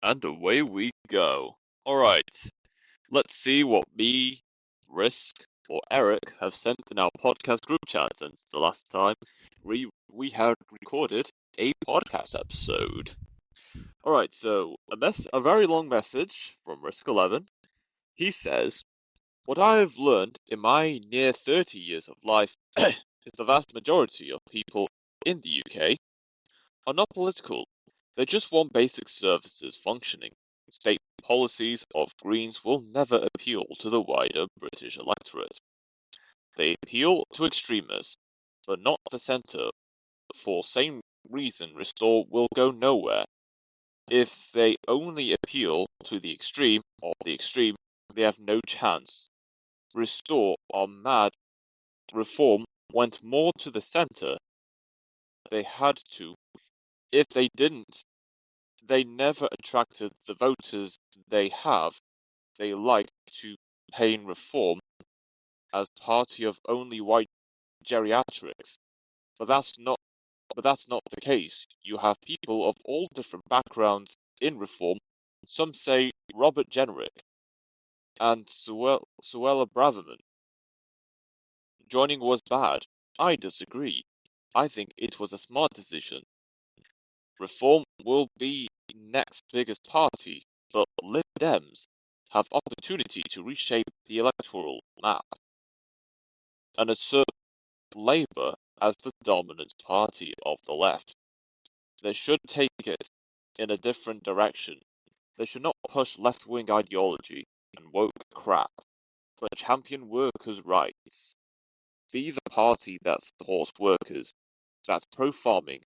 And away we go. Alright, let's see what me, Risk, or Eric have sent in our podcast group chat since the last time we had recorded a podcast episode. Alright, so a very long message from Risk11. He says, what I've learned in my near 30 years of life is the vast majority of people in the UK are not political. They just want basic services functioning. State policies of Greens will never appeal to the wider British electorate. They appeal to extremists, but not the centre. For same reason, Restore will go nowhere. If they only appeal to the extreme or the extreme, they have no chance. Restore are mad. Reform went more to the centre. They had to. If they didn't, they never attracted the voters they have. They like to paint Reform as party of only white geriatrics, but that's not the case. You have people of all different backgrounds in Reform. Some say Robert Jenrick and Suella Braverman. Joining was bad. I disagree. I think it was a smart decision. Reform will be next biggest party, but Lib Dems have opportunity to reshape the electoral map and assert Labour as the dominant party of the left. They should take it in a different direction. They should not push left-wing ideology and woke crap, but champion workers' rights. Be the party that supports workers, that's pro-farming,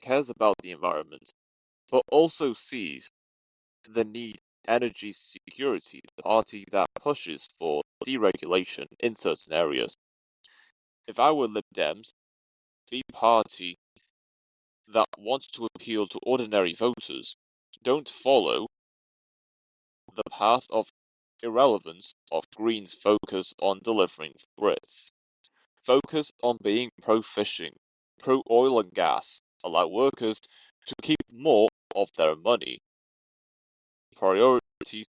cares about the environment, but also sees the need energy security, the party that pushes for deregulation in certain areas. If I were Lib Dems, the party that wants to appeal to ordinary voters, don't follow the path of irrelevance of Green's focus on delivering for Brits. Focus on being pro-fishing, pro-oil and gas, allow workers to keep more of their money. Priorities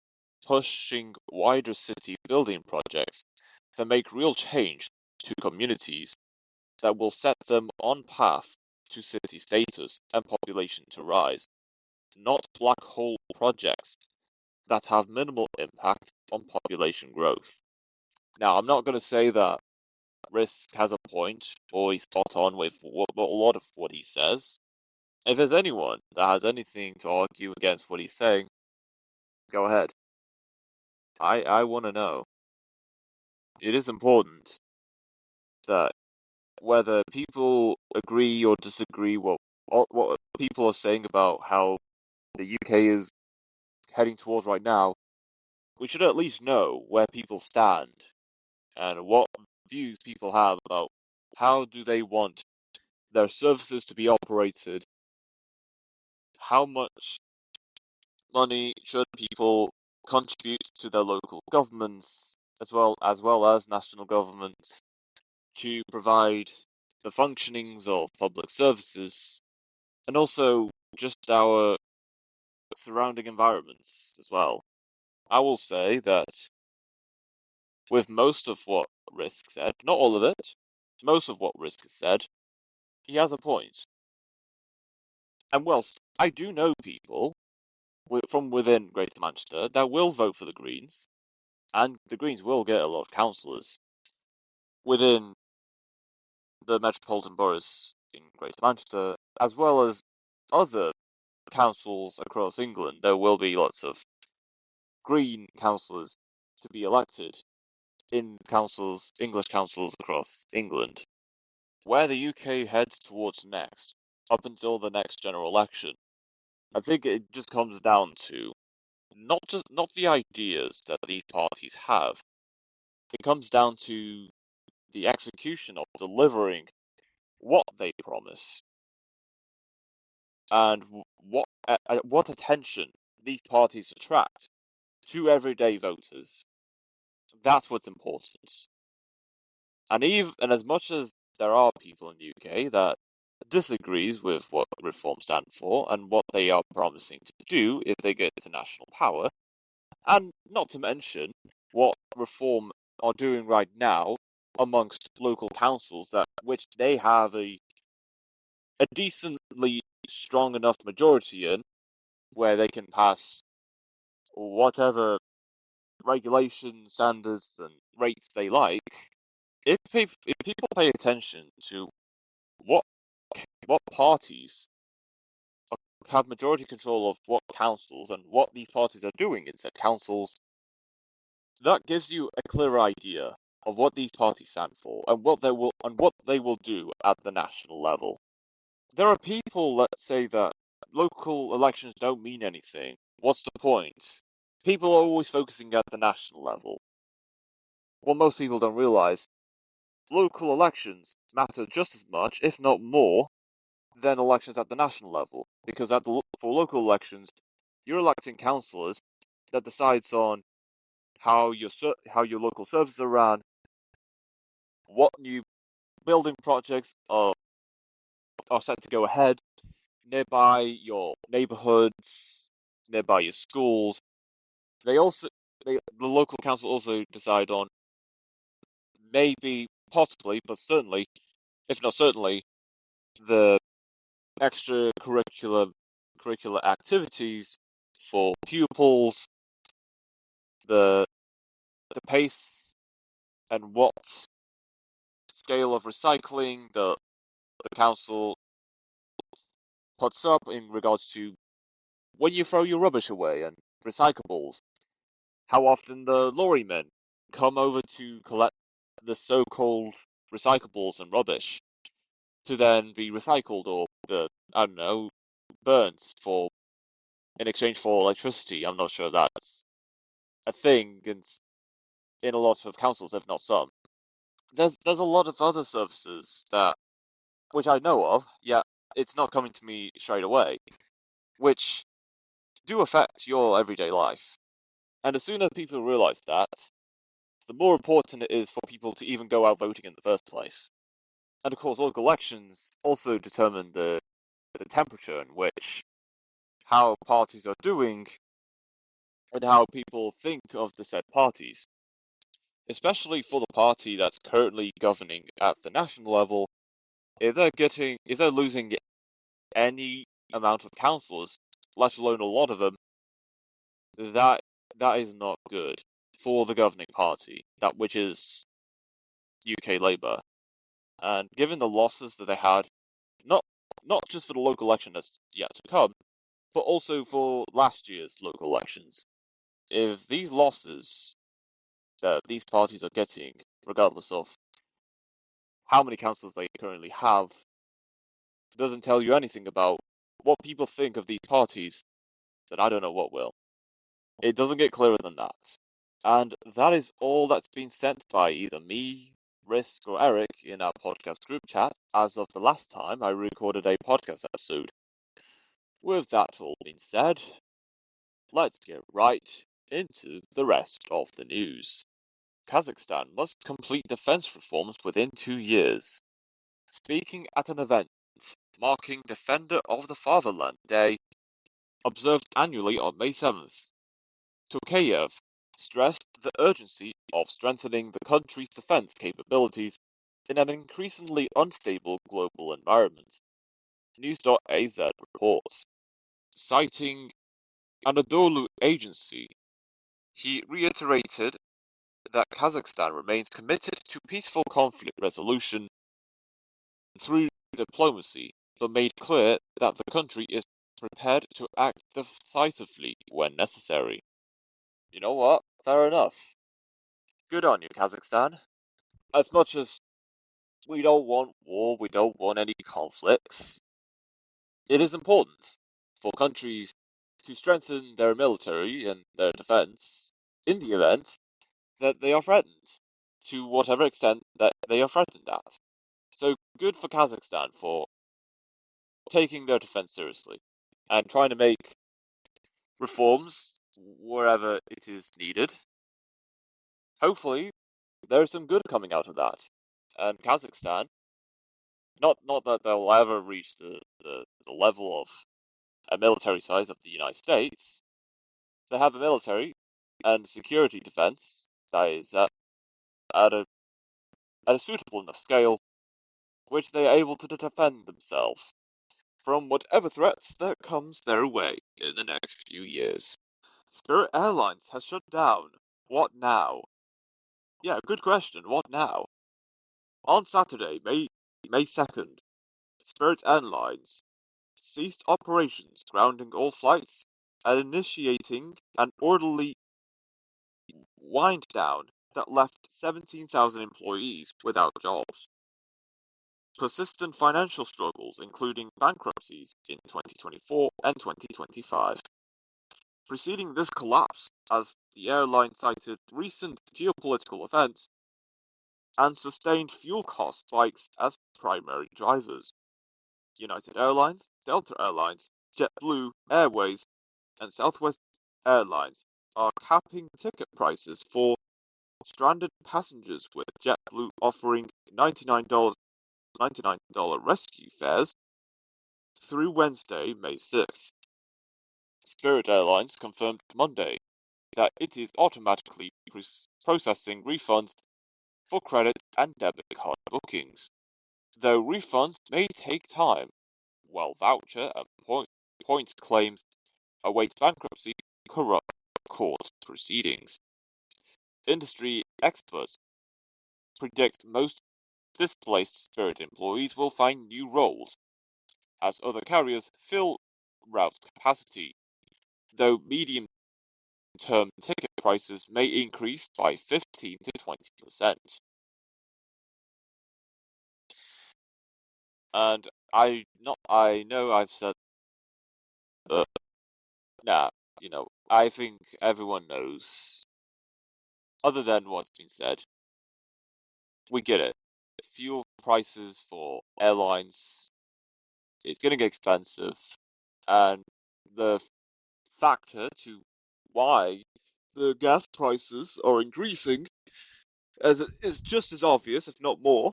pushing wider city building projects that make real change to communities that will set them on path to city status and population to rise, not black hole projects that have minimal impact on population growth. Now, I'm not going to say that Risk has a point or he's spot on with a lot of what he says. If there's anyone that has anything to argue against what he's saying, go ahead. I want to know. It is important that whether people agree or disagree what people are saying about how the UK is heading towards right now, we should at least know where people stand and what views people have about how do they want their services to be operated, how much money should people contribute to their local governments as well as national governments to provide the functionings of public services and also just our surrounding environments as well. I will say that with most of what Risk said, not all of it, most of what Risk has said, he has a point. And whilst I do know people from within Greater Manchester that will vote for the Greens, and the Greens will get a lot of councillors within the metropolitan boroughs in Greater Manchester, as well as other councils across England. There will be lots of Green councillors to be elected in English councils across England. Where the UK heads towards next, up until the next general election, I think it just comes down to not the ideas that these parties have. It comes down to the execution of delivering what they promise and what attention these parties attract to everyday voters. That's what's important. And as much as there are people in the UK that disagrees with what reforms stand for and what they are promising to do if they get to national power, and not to mention what reform are doing right now amongst local councils that which they have a decently strong enough majority in where they can pass whatever regulations, standards, and rates they like. If people pay attention to what what parties have majority control of what councils and what these parties are doing in said councils, that gives you a clear idea of what these parties stand for and what they will do at the national level. There are people that say that local elections don't mean anything. What's the point? People are always focusing at the national level. What most people don't realize, local elections matter just as much, if not more, than elections at the national level. Because for local elections, you're electing councillors that decides on how your local services are run, what new building projects are set to go ahead nearby your neighborhoods, nearby your schools. The local council also decide on maybe, possibly, but certainly, if not certainly, the curricular activities for pupils, the pace and what scale of recycling the council puts up in regards to when you throw your rubbish away and recyclables, how often the lorrymen come over to collect the so-called recyclables and rubbish to then be recycled or I don't know, burnt in exchange for electricity. I'm not sure that's a thing in a lot of councils, if not some. There's a lot of other services which I know of, yet it's not coming to me straight away, which do affect your everyday life. And the sooner people realize that, the more important it is for people to even go out voting in the first place. And of course, local elections also determine the temperature in which how parties are doing and how people think of the said parties. Especially for the party that's currently governing at the national level, if they're losing any amount of councillors, let alone a lot of them, that is not good for the governing party, that which is UK Labour. And given the losses that they had, not just for the local election that's yet to come, but also for last year's local elections, if these losses that these parties are getting, regardless of how many councillors they currently have, doesn't tell you anything about what people think of these parties, then I don't know what will. It doesn't get clearer than that. And that is all that's been sent by either me, Risk, or Eric in our podcast group chat as of the last time I recorded a podcast episode. With that all being said, let's get right into the rest of the news. Kazakhstan must complete defense reforms within 2 years. Speaking at an event marking Defender of the Fatherland Day, observed annually on May 7th, Tokayev stressed the urgency of strengthening the country's defense capabilities in an increasingly unstable global environment. News.az reports. Citing Anadolu Agency, he reiterated that Kazakhstan remains committed to peaceful conflict resolution through diplomacy, but made clear that the country is prepared to act decisively when necessary. You know what? Fair enough. Good on you, Kazakhstan. As much as we don't want war, we don't want any conflicts, it is important for countries to strengthen their military and their defense in the event that they are threatened, to whatever extent that they are threatened at. So good for Kazakhstan for taking their defense seriously and trying to make reforms wherever it is needed. Hopefully, there's some good coming out of that. And Kazakhstan Not that they'll ever reach the level of a military size of the United States. They have a military and security defense that is at a at a suitable enough scale, which they are able to defend themselves from whatever threats that comes their way in the next few years. Spirit Airlines has shut down. What now? Yeah, good question. What now? On Saturday, May 2nd, Spirit Airlines ceased operations, grounding all flights and initiating an orderly wind down that left 17,000 employees without jobs. Persistent financial struggles, including bankruptcies in 2024 and 2025. Preceding this collapse, as the airline cited recent geopolitical events and sustained fuel cost spikes as primary drivers. United Airlines, Delta Airlines, JetBlue Airways, and Southwest Airlines are capping ticket prices for stranded passengers, with JetBlue offering $99 rescue fares through Wednesday, May 6th. Spirit Airlines confirmed Monday that it is automatically processing refunds for credit and debit card bookings, though refunds may take time, while voucher and point claims await bankruptcy court proceedings. Industry experts predict most displaced Spirit employees will find new roles as other carriers fill route capacity, though medium-term ticket prices may increase by 15 to 20%. And I know I've said that, I think everyone knows, other than what's been said, we get it. Fuel prices for airlines, it's going to get expensive, and the factor to why the gas prices are increasing is just as obvious, if not more,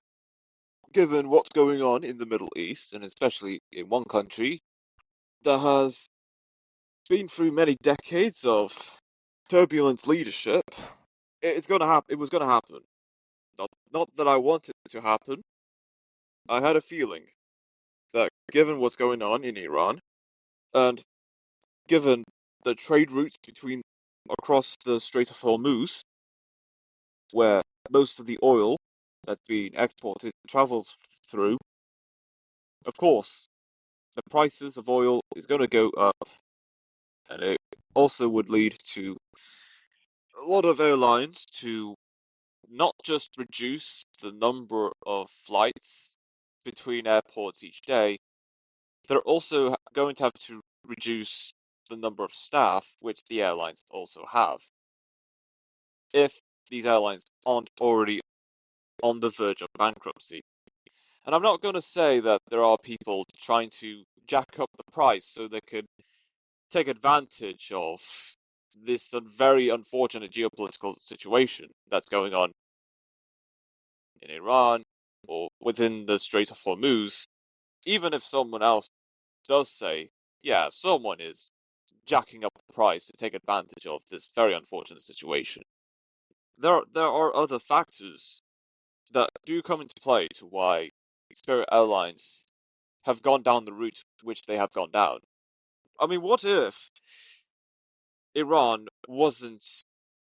given what's going on in the Middle East, and especially in one country that has been through many decades of turbulent leadership. It's going to happen. It was going to happen. Not that I want it to happen. I had a feeling that given what's going on in Iran, and given the trade routes between across the Strait of Hormuz, where most of the oil that's being exported travels through, of course, the prices of oil is going to go up, and it also would lead to a lot of airlines to not just reduce the number of flights between airports each day, they're also going to have to reduce the number of staff, which the airlines also have, if these airlines aren't already on the verge of bankruptcy. And I'm not going to say that there are people trying to jack up the price so they could take advantage of this very unfortunate geopolitical situation that's going on in Iran or within the Strait of Hormuz. Even if someone else does say, yeah, someone is jacking up the price to take advantage of this very unfortunate situation, there are other factors that do come into play to why Spirit Airlines have gone down the route which they have gone down. I mean, what if Iran wasn't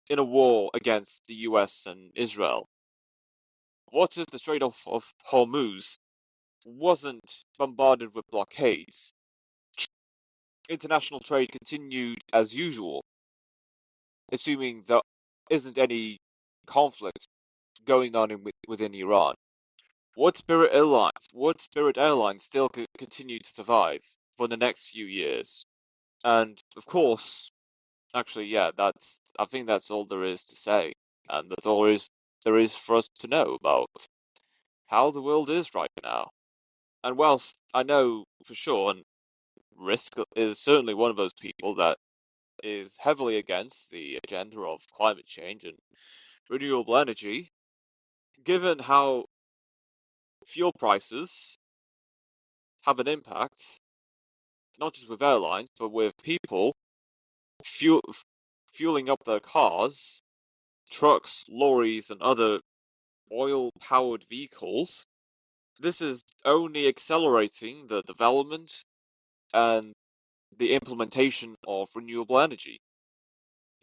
in a war against the US and Israel? What if the Strait of Hormuz wasn't bombarded with blockades? International trade continued as usual, assuming there isn't any conflict going on within Iran. Would Spirit Airlines still continue to survive for the next few years? And of course, actually, yeah, I think that's all there is to say, and that's all there is for us to know about how the world is right now. And whilst I know for sure, and Risk is certainly one of those people that is heavily against the agenda of climate change and renewable energy, given how fuel prices have an impact, not just with airlines, but with people fueling up their cars, trucks, lorries, and other oil-powered vehicles. This is only accelerating the development and the implementation of renewable energy.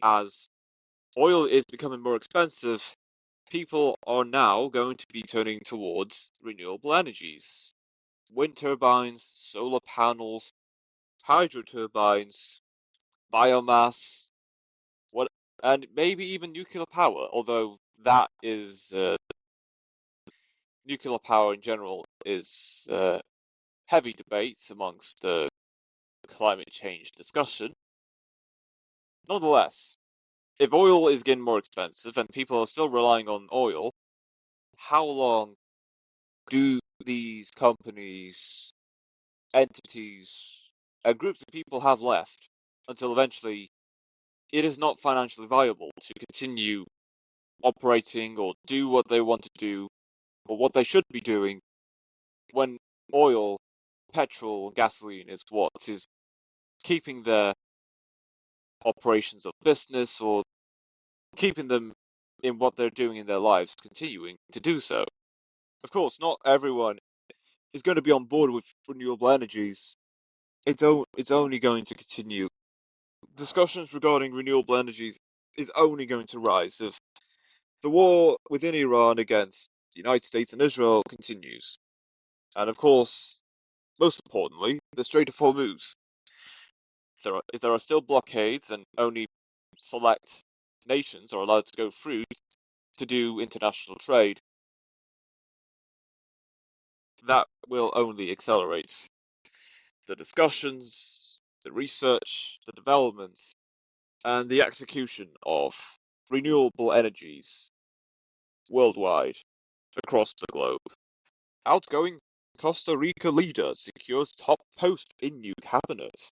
As oil is becoming more expensive, people are now going to be turning towards renewable energies. Wind turbines, solar panels, hydro turbines, biomass, what, and maybe even nuclear power, although that is nuclear power in general is heavy debate amongst the climate change discussion. Nonetheless, if oil is getting more expensive and people are still relying on oil, how long do these companies, entities, and groups of people have left until eventually it is not financially viable to continue operating or do what they want to do or what they should be doing when oil, petrol, gasoline is what is keeping their operations of business or keeping them in what they're doing in their lives continuing to do so. Of course, not everyone is going to be on board with renewable energies. It's only going to continue. Discussions regarding renewable energies is only going to rise if the war within Iran against the United States and Israel continues. And of course, most importantly, the Strait of Hormuz. If there are still blockades and only select nations are allowed to go through to do international trade, that will only accelerate the discussions, the research, the development, and the execution of renewable energies worldwide across the globe. Outgoing Costa Rica leader secures top post in new cabinet.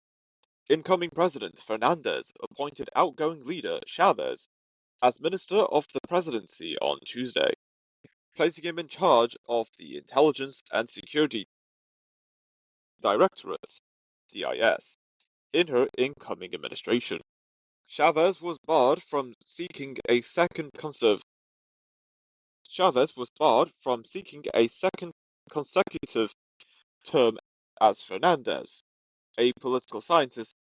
Incoming President Fernandez appointed outgoing leader Chavez as Minister of the Presidency on Tuesday, placing him in charge of the Intelligence and Security Directorate, DIS, in her incoming administration. Chavez was barred from seeking a second consecutive term as Fernandez, a political scientist,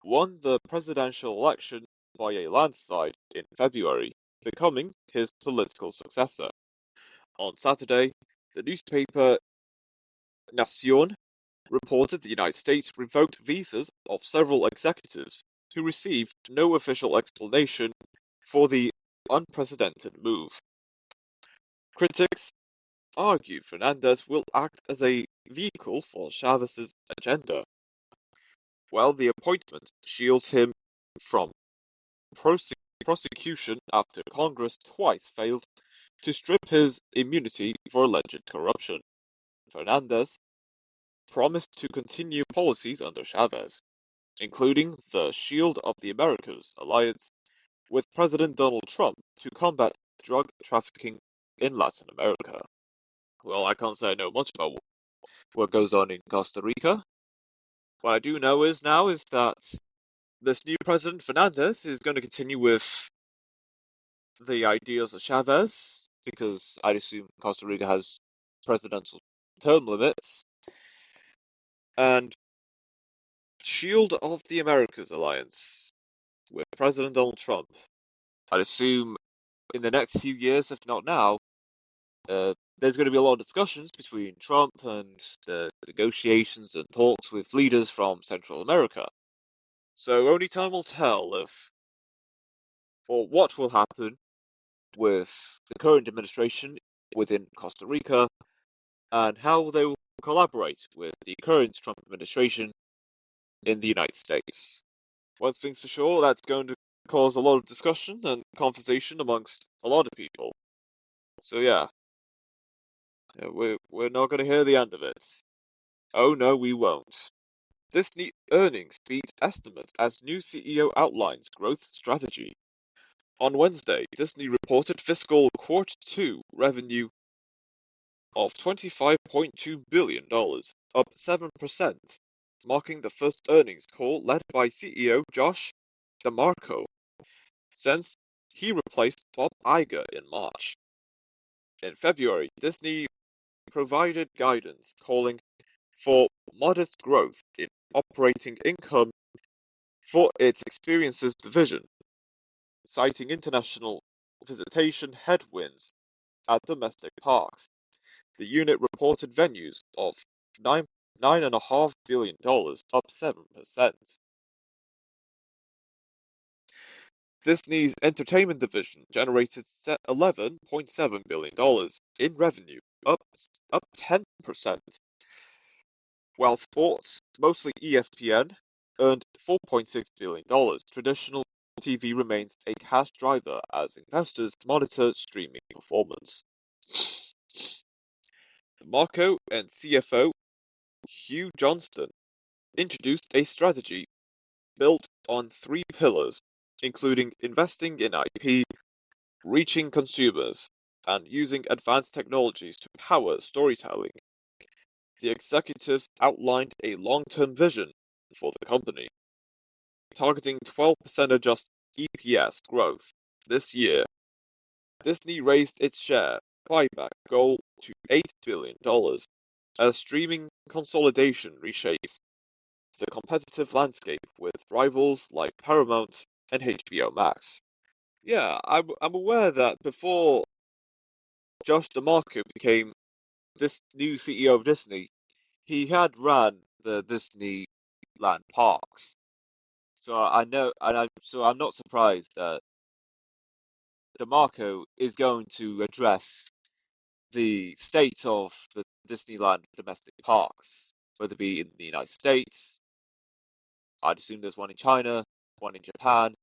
won the presidential election by a landslide in February, becoming his political successor. On Saturday, the newspaper Nación reported the United States revoked visas of several executives who received no official explanation for the unprecedented move. Critics argue Fernandez will act as a vehicle for Chavez's agenda, while the appointment shields him from prosecution after Congress twice failed to strip his immunity for alleged corruption. Fernandez promised to continue policies under Chavez, including the Shield of the Americas alliance with President Donald Trump to combat drug trafficking in Latin America. Well, I can't say I know much about what goes on in Costa Rica. What I do know is that this new president, Fernandez, is going to continue with the ideas of Chavez, because I'd assume Costa Rica has presidential term limits, and Shield of the Americas alliance with President Donald Trump. I'd assume in the next few years, if not now, there's going to be a lot of discussions between Trump and the negotiations and talks with leaders from Central America. So only time will tell or what will happen with the current administration within Costa Rica and how they will collaborate with the current Trump administration in the United States. One thing's for sure, that's going to cause a lot of discussion and conversation amongst a lot of people. So yeah, we're not going to hear the end of it. Oh no, we won't. Disney earnings beat estimates as new CEO outlines growth strategy. On Wednesday, Disney reported fiscal Q2 revenue of $25.2 billion, up 7%, marking the first earnings call led by CEO Josh DeMarco since he replaced Bob Iger in March. In February, Disney provided guidance calling for modest growth in operating income for its experiences division, citing international visitation headwinds at domestic parks. The unit reported revenues of $9.5 billion, up 7%. Disney's entertainment division generated $11.7 billion in revenue, up 10%, while sports, mostly ESPN, earned $4.6 billion. Traditional TV remains a cash driver as investors monitor streaming performance. Marco and CFO Hugh Johnston introduced a strategy built on three pillars, including investing in IP, reaching consumers, and using advanced technologies to power storytelling. The executives outlined a long-term vision for the company, targeting 12% adjusted EPS growth this year. Disney raised its share buyback goal to $8 billion as streaming consolidation reshapes the competitive landscape with rivals like Paramount and HBO Max. Yeah, I'm aware that before Josh DeMarco became this new CEO of Disney, he had ran the Disneyland parks. So I know, so I'm not surprised that DeMarco is going to address the state of the Disneyland domestic parks, whether it be in the United States. I'd assume there's one in China, one in Japan,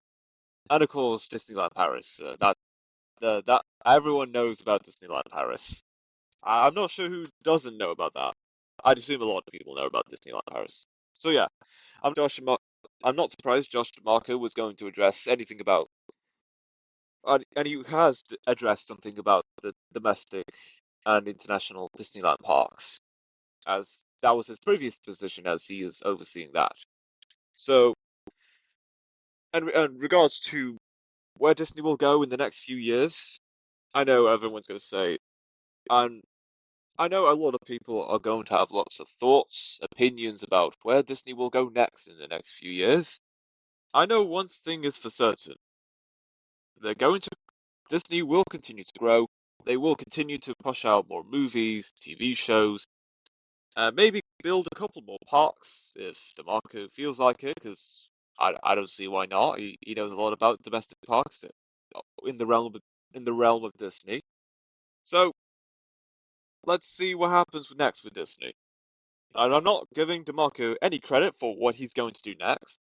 and of course Disneyland Paris. That everyone knows about Disneyland Paris. I'm not sure who doesn't know about that. I'd assume a lot of people know about Disneyland Paris. So yeah, I'm not surprised Josh DeMarco was going to address anything about, and he has addressed something about the domestic and international Disneyland parks, as that was his previous position as he is overseeing that. So, and regards to where Disney will go in the next few years, I know everyone's going to say, and I know a lot of people are going to have lots of thoughts, opinions about where Disney will go next in the next few years. I know one thing is for certain. Disney will continue to grow. They will continue to push out more movies, TV shows, and maybe build a couple more parks if DeMarco feels like it, because I don't see why not. He knows a lot about domestic parks in the realm of Disney. So let's see what happens next with Disney. And I'm not giving DeMarco any credit for what he's going to do next.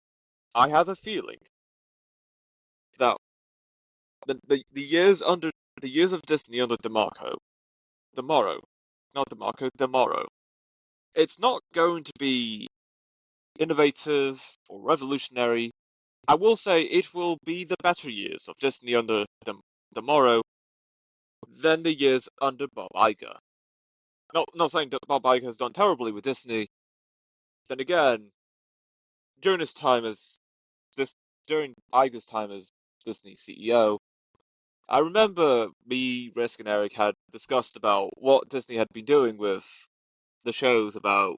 I have a feeling that the years of Disney under DeMarco, it's not going to be innovative or revolutionary. I will say it will be the better years of Disney under DeMarco than the years under Bob Iger. Not saying that Bob Iger has done terribly with Disney. Then again, during his time as this during Iger's time as Disney CEO, I remember me, Risk, and Eric had discussed about what Disney had been doing with the shows about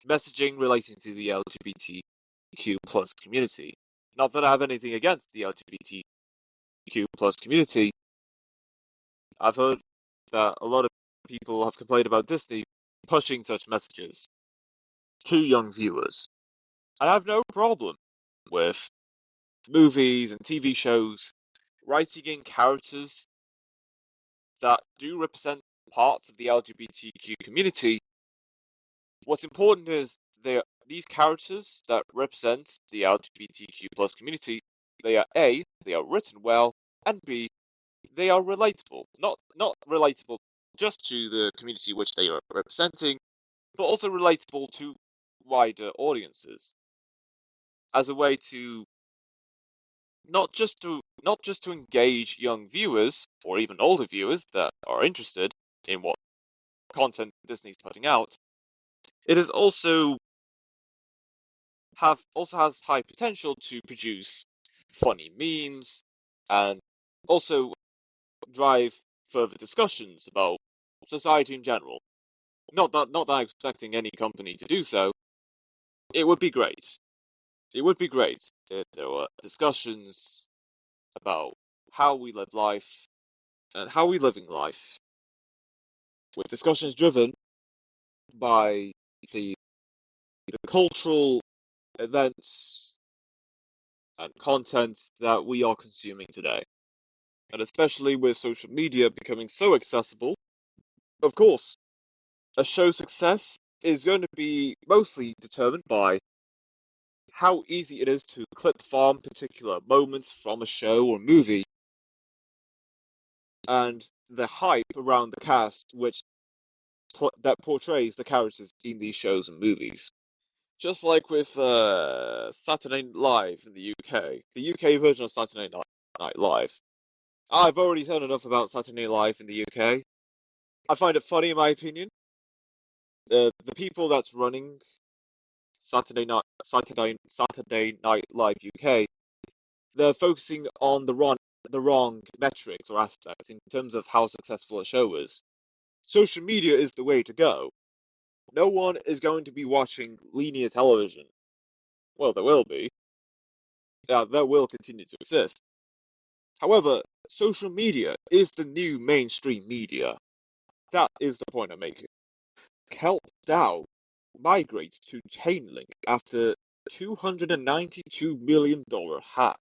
messaging relating to the LGBTQ plus community. Not that I have anything against the LGBTQ plus community. I've heard that a lot of people have complained about Disney pushing such messages to young viewers. I have no problem with movies and TV shows writing in characters that do represent parts of the LGBTQ community. What's important is these characters that represent the LGBTQ plus community, they are written well, and B, they are relatable. Not relatable just to the community which they are representing, but also relatable to wider audiences. As a way to not just to engage young viewers or even older viewers that are interested in what content Disney's putting out, it is also has high potential to produce funny memes and also drive further discussions about society in general. Not that I'm expecting any company to do so. It would be great. It would be great if there were discussions about how we live life and how we living life, with discussions driven by the cultural events and content that we are consuming today. And especially with social media becoming so accessible, of course, a show's success is going to be mostly determined by how easy it is to clip farm particular moments from a show or movie, and the hype around the cast that portrays the characters in these shows and movies. Just like with Saturday Night Live in the UK, the UK version of Saturday Night Live. I've already said enough about Saturday Night Live in the UK. I find it funny, in my opinion. The people that's running Saturday Night Live UK, they're focusing on the wrong metrics or aspects in terms of how successful a show is. Social media is the way to go. No one is going to be watching linear television. Well, there will be. Yeah, that will continue to exist. However, social media is the new mainstream media. That is the point I'm making. Kelp DAO migrates to Chainlink after $292 million hack.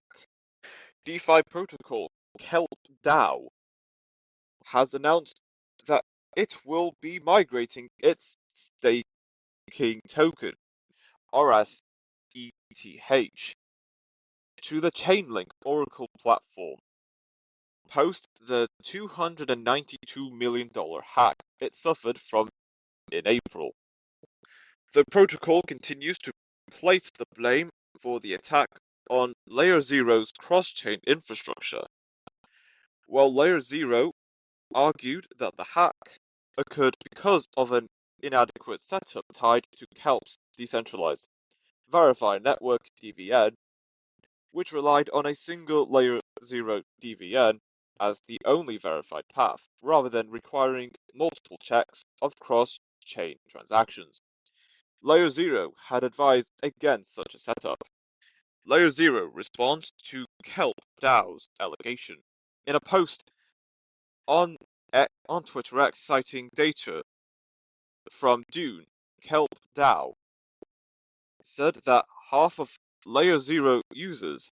DeFi protocol Kelp DAO has announced that it will be migrating its staking token, RSETH, to the Chainlink Oracle platform, post the $292 million hack it suffered from in April. The protocol continues to place the blame for the attack on Layer Zero's cross-chain infrastructure, while Layer Zero argued that the hack occurred because of an inadequate setup tied to Kelp's decentralized verified network (DVN), which relied on a single Layer Zero DVN as the only verified path, rather than requiring multiple checks of cross-chain transactions. Layer Zero had advised against such a setup. Layer Zero responds to Kelp DAO's allegation. In a post on Twitter X citing data from Dune, Kelp DAO said that half of Layer Zero users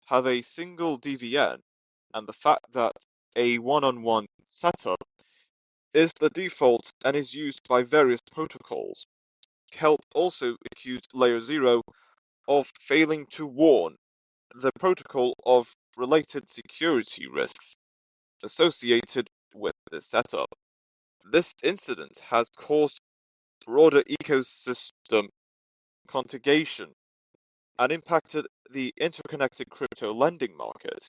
have a single DVN, and the fact that a one-on-one setup is the default and is used by various protocols. Kelp also accused Layer Zero of failing to warn the protocol of related security risks associated with this setup. This incident has caused broader ecosystem contagion and impacted the interconnected crypto lending market,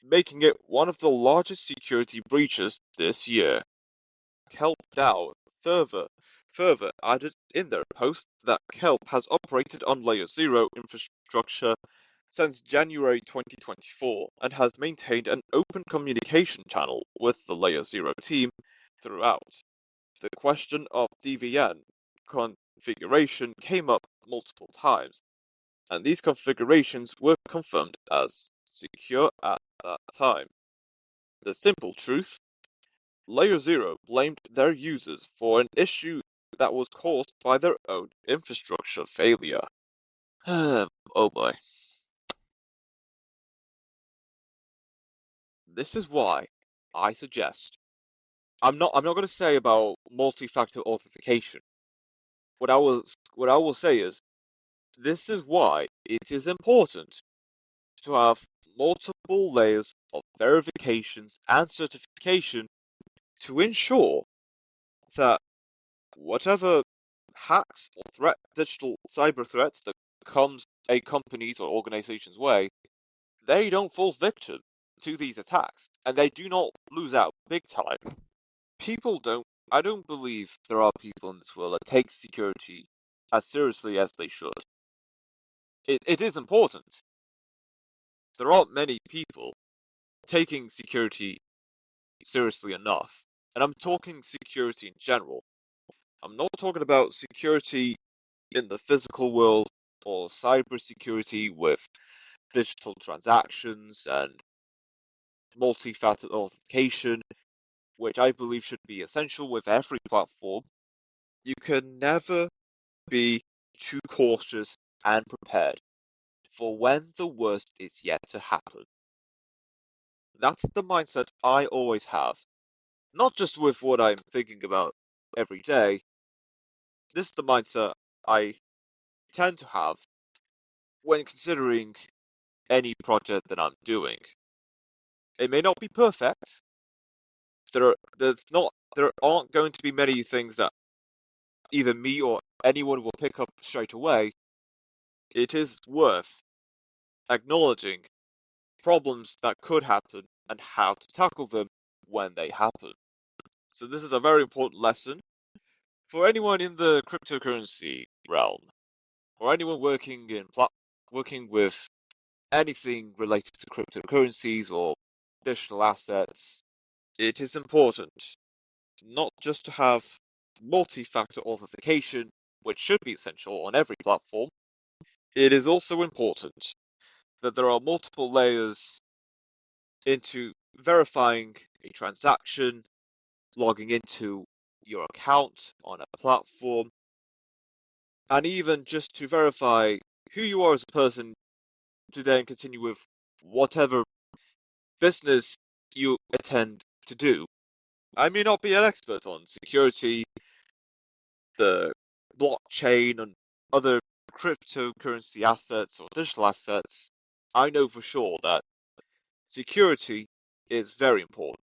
making it one of the largest security breaches this year. Kelp DAO further added in their post that Kelp has operated on Layer Zero infrastructure since January 2024 and has maintained an open communication channel with the Layer Zero team throughout. The question of DVN configuration came up multiple times, and these configurations were confirmed as secure at that time. The simple truth: Layer Zero blamed their users for an issue that was caused by their own infrastructure failure. Oh boy. This is why I suggest I'm not going to say about multi-factor authentication. What I will say is this is why it is important to have multiple layers of verifications and certification to ensure that whatever hacks or digital cyber threats that comes a company's or organization's way, they don't fall victim to these attacks and they do not lose out big time. People don't I don't believe there are people in this world that take security as seriously as they should. It is important. There aren't many people taking security seriously enough. And I'm talking security in general. I'm not talking about security in the physical world or cybersecurity with digital transactions and multi-factor authentication, which I believe should be essential with every platform. You can never be too cautious and prepared for when the worst is yet to happen. That's the mindset I always have, not just with what I'm thinking about every day. This is the mindset I tend to have when considering any project that I'm doing. It may not be perfect. There aren't going to be many things that either me or anyone will pick up straight away. It is worth acknowledging problems that could happen and how to tackle them when they happen. So this is a very important lesson for anyone in the cryptocurrency realm, or anyone working with anything related to cryptocurrencies or digital assets. It is important not just to have multi-factor authentication, which should be essential on every platform. It is also important that there are multiple layers into verifying a transaction, logging into your account on a platform, and even just to verify who you are as a person to then continue with whatever business you intend to do. I may not be an expert on security, the blockchain, and other cryptocurrency assets or digital assets. I know for sure that security is very important.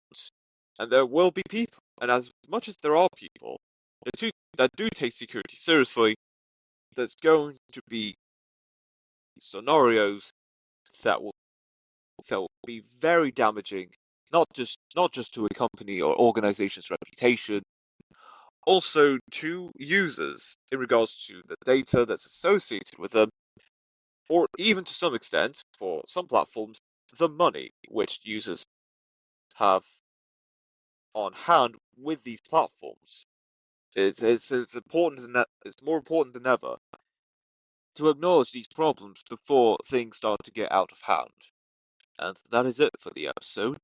And there will be people, and as much as there are people that do take security seriously, there's going to be scenarios that will be very damaging, not just to a company or organization's reputation, also to users in regards to the data that's associated with them, or even to some extent, for some platforms, the money which users have on hand with these platforms. It's important than that. It's more important than ever to acknowledge these problems before things start to get out of hand. And that is it for the episode.